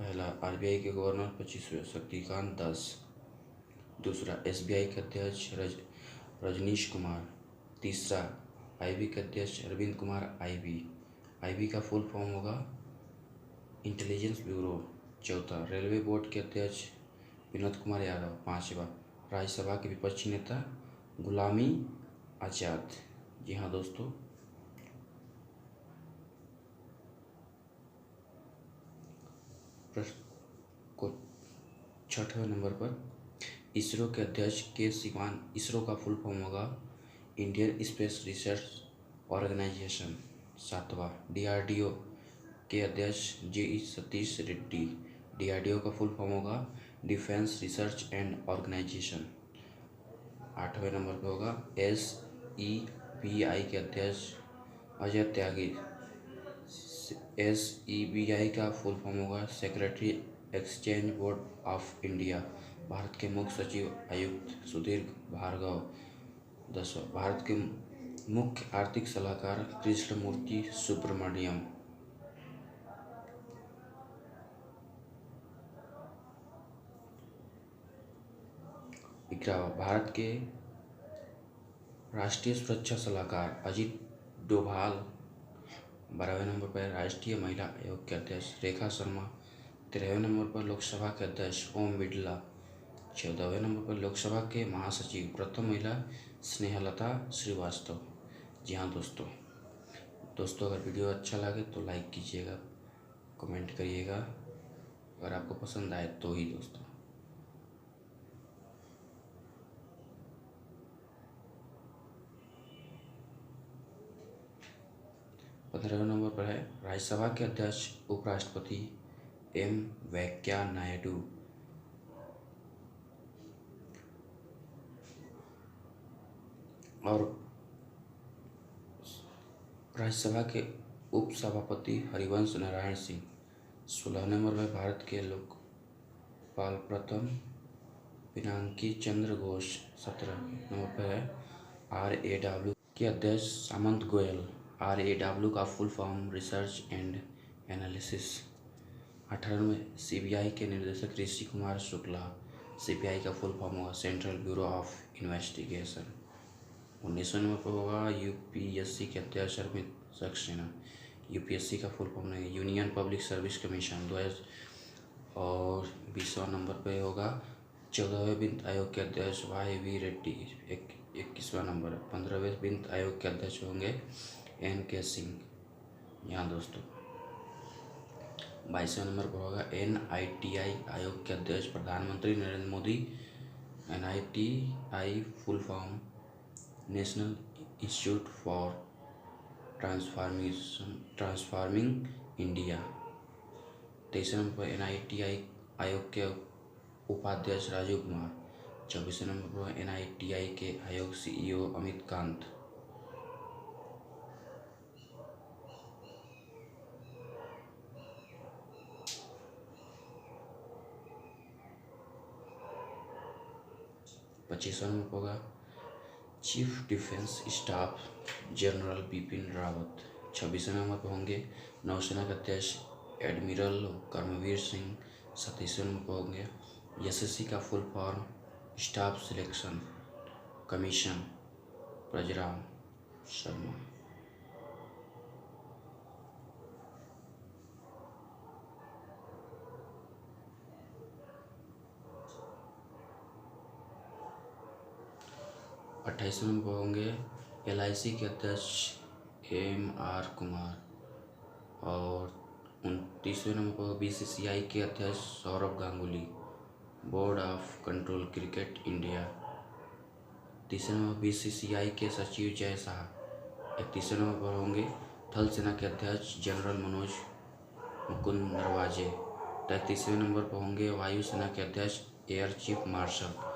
पहला आरबीआई के गवर्नर 25वें शक्तिकांत दास। दूसरा एसबीआई के अध्यक्ष रजनीश कुमार। तीसरा आईबी के अध्यक्ष अरविंद कुमार आईबी। आईबी का फुल फॉर्म होगा इंटेलिजेंस ब्यूरो। चौथा रेलवे बोर्ड के अध्यक्ष विनोद कुमार यादव। पांचवा राज्यसभा के विपक्षी नेता गुलामी आजाद। जी हाँ दोस्तों, को 6वें नंबर पर इसरो के अध्यक्ष के सिवान। इसरो का फुल फॉर्म होगा इंडियन स्पेस रिसर्च ऑर्गेनाइजेशन। 7वां डीआरडीओ के अध्यक्ष जे सतीश रेड्डी। डीआरडीओ का फुल फॉर्म होगा डिफेंस रिसर्च एंड ऑर्गेनाइजेशन। 8वें नंबर पर होगा एसईबीआई के अध्यक्ष अजय त्यागी। एसईबीआई का फुल फॉर्म होगा secretary exchange board of India. Bharat के मुख्य सचिव आयुक्त सुधीर भार्गव। 10वां भारत के मुख्य आर्थिक सलाहकार कृष्णमूर्ति सुब्रमण्यम। 11वां भारत के राष्ट्रीय सुरक्षा सलाहकार अजीत डोभाल। 12वें नंबर पर राष्ट्रीय महिला आयोग के अध्यक्ष रेखा शर्मा। 13वें नंबर पर लोकसभा के अध्यक्ष ओम बिरला। 14वें नंबर पर लोकसभा के महासचिव प्रथम महिला स्नेहलता श्रीवास्तव। जी हाँ दोस्तों अगर वीडियो अच्छा लगे तो लाइक कीजिएगा, कमेंट करिएगा अगर आपको पसंद आए तो ही दोस्तों। पंद्रहवें नंबर पर है राज्यसभा के अध्यक्ष उपराष्ट्रपति एम वेंकैया नायडू। और राज्यसभा के उपसभापति हरिवंश नारायण सिंह। 16वें नंबर पर भारत के लोकपाल प्रथम पिनाकी चंद्र घोष। 17 नंबर पर है RAW के अध्यक्ष सामंत गोयल। RAW का full form research and analysis. 18 में सीबीआई के निदेशक ऋषि कुमार शुक्ला। सीबीआई का फुल फॉर्म होगा सेंट्रल ब्यूरो ऑफ इन्वेस्टिगेशन। 19वें नंबर पर होगा यूपीएससी के अध्यक्ष अमित सक्सेना। यूपीएससी का फुल फॉर्म है यूनियन पब्लिक सर्विस कमीशन 2000। और 20वां नंबर पर होगा 14वें वित्त आयोग के अध्यक्ष YV रेड्डी। 21वां नंबर। 15वें वित्त आयोग के अध्यक्ष होंगे NK सिंह। यहाँ दोस्तों 22वें नंबर पर होगा NITI आयोग के अध्यक्ष प्रधानमंत्री Narendra Modi. NITI full form national institute for transforming India. 23वें नंबर पर NITI आयोग के उपाध्यक्ष राजीव कुमार। 24वें नंबर पर NITI के आयोग CEO अमित कांत। पच्चीसवें नंबर पर होगा chief defence staff general Bipin Rawat. 26वें नंबर पर होंगे नौसेना के अध्यक्ष एडमिरल कर्मवीर सिंह। 27वें नंबर पर होंगे एसएससी का full form staff selection commission Brajram Sharma. अट्ठाईसवें नंबर पर होंगे LIC के अध्यक्ष MR कुमार। और 29वें नंबर पर BCCI के अध्यक्ष Sourav Ganguly. Board of control cricket India. 30वें नंबर BCCI के सचिव जय शाह। 31वें नंबर पर होंगे थल सेना के अध्यक्ष जनरल मनोज मुकुंद नरवाजे। 33वें नंबर पर होंगे वायु सेना के अध्यक्ष एयर चीफ मार्शल